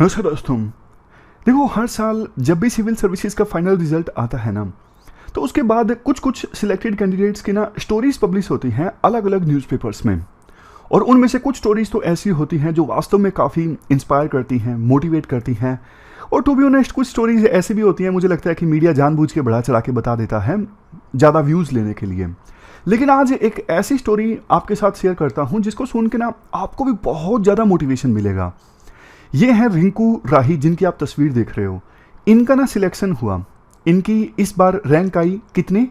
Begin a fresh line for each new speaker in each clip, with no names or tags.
नमस्कार दोस्तों। देखो, हर साल जब भी सिविल सर्विसेज का फाइनल रिजल्ट आता है ना, तो उसके बाद कुछ कुछ सिलेक्टेड कैंडिडेट्स की ना स्टोरीज पब्लिश होती हैं अलग अलग न्यूज़पेपर्स में। और उनमें से कुछ स्टोरीज तो ऐसी होती हैं जो वास्तव में काफ़ी इंस्पायर करती हैं, मोटिवेट करती हैं। और टू बी ऑनेस्ट, कुछ स्टोरीज ऐसी भी होती हैं, मुझे लगता है कि मीडिया जानबूझ के बढ़ा चढ़ा के बता देता है ज़्यादा व्यूज़ लेने के लिए। लेकिन आज एक ऐसी स्टोरी आपके साथ शेयर करता हूँ जिसको सुन के ना आपको भी बहुत ज़्यादा मोटिवेशन मिलेगा। ये है रिंकू राही, जिनकी आप तस्वीर देख रहे हो। इनका ना सिलेक्शन हुआ, इनकी इस बार रैंक आई कितने,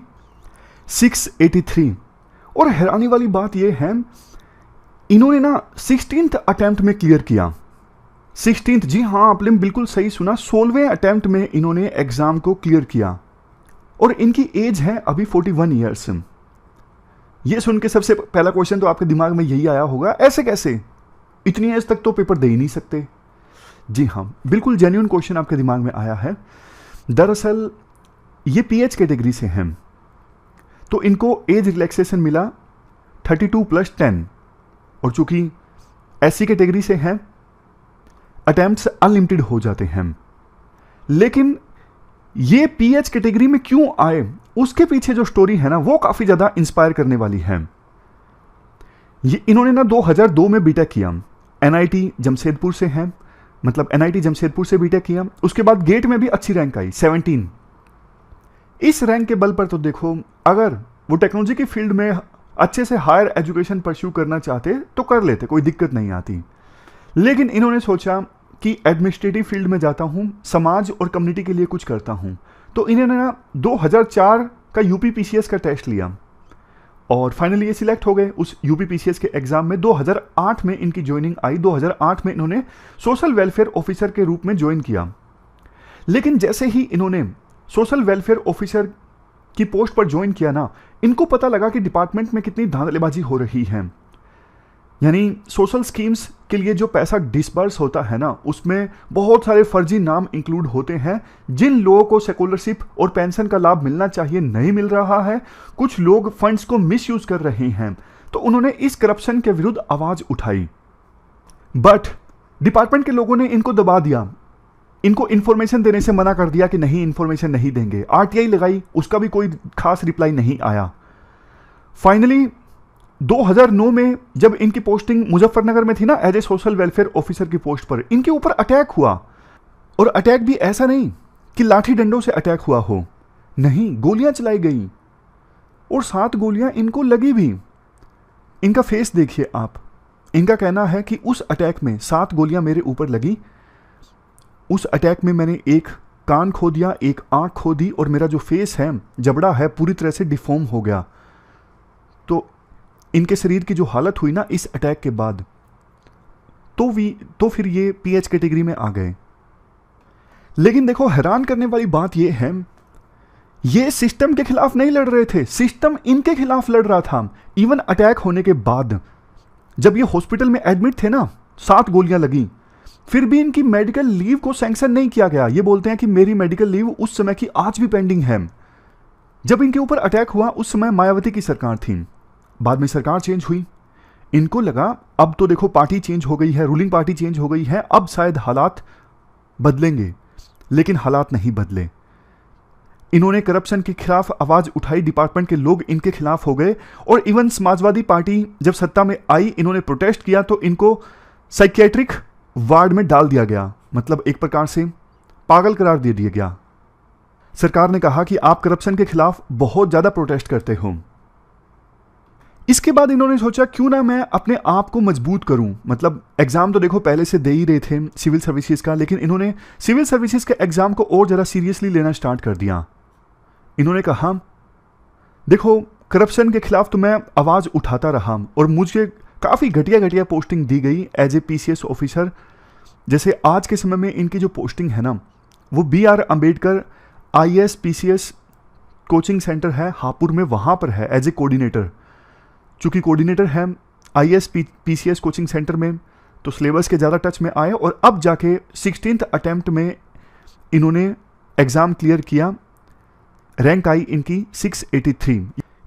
683। और हैरानी वाली बात ये है, इन्होंने ना 16th अटेम्प्ट में क्लियर किया। 16th, जी हाँ, आपने बिल्कुल सही सुना, 16वें अटेम्प्ट में इन्होंने एग्जाम को क्लियर किया। और इनकी एज है अभी 41 ईयर्स। ये सुन के सबसे पहला क्वेश्चन तो आपके दिमाग में यही आया होगा, ऐसे कैसे, इतनी एज तक तो पेपर दे ही नहीं सकते। जी हाँ, बिल्कुल जेन्युइन क्वेश्चन आपके दिमाग में आया है। दरअसल ये पीएच कैटेगरी से हैं, तो इनको एज रिलैक्सेशन मिला 32+10। और चूंकि एससी कैटेगरी से हैं, अटेम्प्ट्स अनलिमिटेड हो जाते हैं। लेकिन ये पीएच कैटेगरी में क्यों आए, उसके पीछे जो स्टोरी है ना, वो काफ़ी ज़्यादा इंस्पायर करने वाली है। ये इन्होंने ना 2002 में बीटेक किया, एनआईटी जमशेदपुर से हैं, मतलब एनआईटी जमशेदपुर से बीटेक किया। उसके बाद गेट में भी अच्छी रैंक आई, 17। इस रैंक के बल पर तो देखो, अगर वो टेक्नोलॉजी की फील्ड में अच्छे से हायर एजुकेशन परस्यू करना चाहते तो कर लेते, कोई दिक्कत नहीं आती। लेकिन इन्होंने सोचा कि एडमिनिस्ट्रेटिव फील्ड में जाता हूँ, समाज और कम्युनिटी के लिए कुछ करता हूँ। तो इन्होंने ना 2004 का यूपी पीसीएस का टेस्ट लिया और फाइनली ये सिलेक्ट हो गए उस यूपी पीसीएस के एग्जाम में। 2008 में इनकी ज्वाइनिंग आई। 2008 में इन्होंने सोशल वेलफेयर ऑफिसर के रूप में ज्वाइन किया। लेकिन जैसे ही इन्होंने सोशल वेलफेयर ऑफिसर की पोस्ट पर ज्वाइन किया ना, इनको पता लगा कि डिपार्टमेंट में कितनी धांधलेबाजी हो रही है। यानी सोशल स्कीम्स के लिए जो पैसा डिसबर्स होता है ना, उसमें बहुत सारे फर्जी नाम इंक्लूड होते हैं। जिन लोगों को स्कॉलरशिप और पेंशन का लाभ मिलना चाहिए नहीं मिल रहा है, कुछ लोग फंड्स को मिसयूज कर रहे हैं। तो उन्होंने इस करप्शन के विरुद्ध आवाज उठाई, बट डिपार्टमेंट के लोगों ने इनको दबा दिया, इनको इन्फॉर्मेशन देने से मना कर दिया कि नहीं, इन्फॉर्मेशन नहीं देंगे। आरटीआई लगाई, उसका भी कोई खास रिप्लाई नहीं आया। फाइनली 2009 में जब इनकी पोस्टिंग मुजफ्फरनगर में थी ना, as a social welfare officer की पोस्ट पर, इनके ऊपर अटैक हुआ। और अटैक भी ऐसा नहीं कि लाठी डंडों से अटैक हुआ हो, नहीं, गोलियां चलाई गई और 7 गोलियां इनको लगी भी। इनका फेस देखिए आप। इनका कहना है कि उस अटैक में 7 गोलियां मेरे ऊपर लगी। उस अटैक में मैंने एक कान खो दिया, एक आंख खो दी और मेरा जो फेस है, जबड़ा है, पूरी तरह से डिफॉर्म हो गया। तो इनके शरीर की जो हालत हुई ना इस अटैक के बाद, तो फिर ये पीएच कैटेगरी में आ गए। लेकिन देखो, हैरान करने वाली बात ये है, ये सिस्टम के खिलाफ नहीं लड़ रहे थे, सिस्टम इनके खिलाफ लड़ रहा था। इवन अटैक होने के बाद जब ये हॉस्पिटल में एडमिट थे ना, 7 गोलियां लगी, फिर भी इनकी मेडिकल लीव को सैंक्शन नहीं किया गया। ये बोलते हैं कि मेरी मेडिकल लीव उस समय की आज भी पेंडिंग है। जब इनके ऊपर अटैक हुआ उस समय मायावती की सरकार थी, बाद में सरकार चेंज हुई। इनको लगा अब तो देखो पार्टी चेंज हो गई है, रूलिंग पार्टी चेंज हो गई है, अब शायद हालात बदलेंगे। लेकिन हालात नहीं बदले। इन्होंने करप्शन के खिलाफ आवाज उठाई, डिपार्टमेंट के लोग इनके खिलाफ हो गए। और इवन समाजवादी पार्टी जब सत्ता में आई, इन्होंने प्रोटेस्ट किया तो इनको साइकियाट्रिक वार्ड में डाल दिया गया, मतलब एक प्रकार से पागल करार दे दिया गया। सरकार ने कहा कि आप करप्शन के खिलाफ बहुत ज्यादा प्रोटेस्ट करते हो। इसके बाद इन्होंने सोचा क्यों ना मैं अपने आप को मजबूत करूं। मतलब एग्जाम तो देखो पहले से दे ही रहे थे सिविल सर्विसेज का, लेकिन इन्होंने सिविल सर्विसेज के एग्जाम को और ज़रा सीरियसली लेना स्टार्ट कर दिया। इन्होंने कहा देखो, करप्शन के खिलाफ तो मैं आवाज़ उठाता रहा और मुझे काफ़ी घटिया घटिया पोस्टिंग दी गई एज ए पीसीएस ऑफिसर। जैसे आज के समय में इनकी जो पोस्टिंग है ना, वो BR Ambedkar IAS PCS coaching centre है हापुड़ में, वहाँ पर है एज ए कोऑर्डिनेटर। चूँकि कोऑर्डिनेटर है IAS PCS कोचिंग सेंटर में, तो सिलेबस के ज़्यादा टच में आए और अब जाके 16th अटेम्प्ट में इन्होंने एग्ज़ाम क्लियर किया। रैंक आई इनकी 683।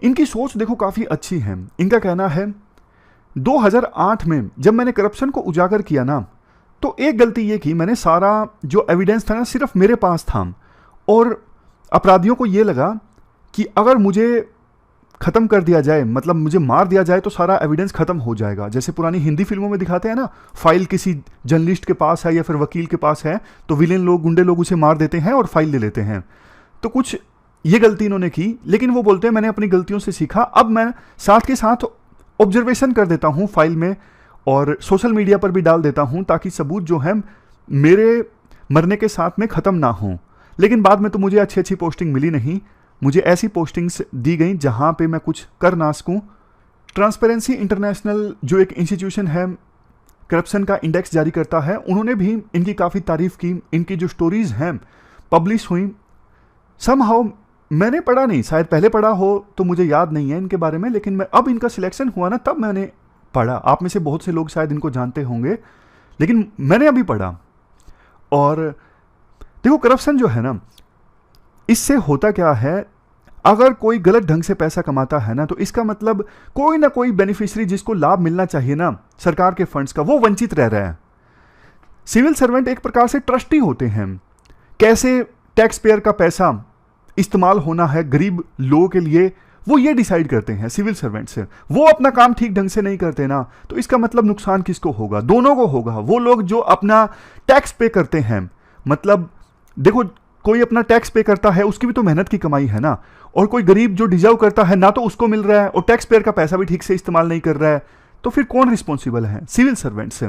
इनकी सोच देखो काफ़ी अच्छी है। इनका कहना है 2008 में जब मैंने करप्शन को उजागर किया ना, तो एक गलती ये की, मैंने सारा जो एविडेंस था ना सिर्फ मेरे पास था, और अपराधियों को ये लगा कि अगर मुझे ख़त्म कर दिया जाए, मतलब मुझे मार दिया जाए, तो सारा एविडेंस ख़त्म हो जाएगा। जैसे पुरानी हिंदी फिल्मों में दिखाते हैं ना, फाइल किसी जर्नलिस्ट के पास है या फिर वकील के पास है, तो विलेन लोग, गुंडे लोग उसे मार देते हैं और फाइल ले लेते हैं। तो कुछ ये गलती इन्होंने की, लेकिन वो बोलते हैं मैंने अपनी गलतियों से सीखा, अब मैं साथ के साथ ऑब्जर्वेशन कर देता हूँ फाइल में और सोशल मीडिया पर भी डाल देता हूँ, ताकि सबूत जो है मेरे मरने के साथ में ख़त्म ना हो। लेकिन बाद में तो मुझे अच्छी अच्छी पोस्टिंग मिली नहीं, मुझे ऐसी पोस्टिंग्स दी गई जहाँ पे मैं कुछ कर ना सकूँ। ट्रांसपेरेंसी इंटरनेशनल जो एक इंस्टीट्यूशन है, करप्शन का इंडेक्स जारी करता है, उन्होंने भी इनकी काफ़ी तारीफ़ की। इनकी जो स्टोरीज़ हैं पब्लिश हुई, समहाउ मैंने पढ़ा नहीं, शायद पहले पढ़ा हो तो मुझे याद नहीं है इनके बारे में, लेकिन मैं अब इनका सिलेक्शन हुआ ना तब मैंने पढ़ा। आप में से बहुत से लोग शायद इनको जानते होंगे, लेकिन मैंने अभी पढ़ा। और देखो करप्शन जो है ना, इससे होता क्या है, अगर कोई गलत ढंग से पैसा कमाता है ना, तो इसका मतलब कोई ना कोई बेनिफिशियरी जिसको लाभ मिलना चाहिए ना सरकार के फंड्स का, वो वंचित रह रहा है। सिविल सर्वेंट एक प्रकार से ट्रस्टी होते हैं, कैसे टैक्स पेयर का पैसा इस्तेमाल होना है गरीब लोगों के लिए, वो ये डिसाइड करते हैं सिविल सर्वेंट से। वो अपना काम ठीक ढंग से नहीं करते ना, तो इसका मतलब नुकसान किसको होगा? दोनों को होगा। वो लोग जो अपना टैक्स पे करते हैं, मतलब देखो कोई अपना टैक्स पे करता है, उसकी भी तो मेहनत की कमाई है ना, और कोई गरीब जो डिजर्व करता है ना तो उसको मिल रहा है, और टैक्स पेयर का पैसा भी ठीक से इस्तेमाल नहीं कर रहा है, तो फिर कौन रिस्पॉन्सिबल है? Civil servants.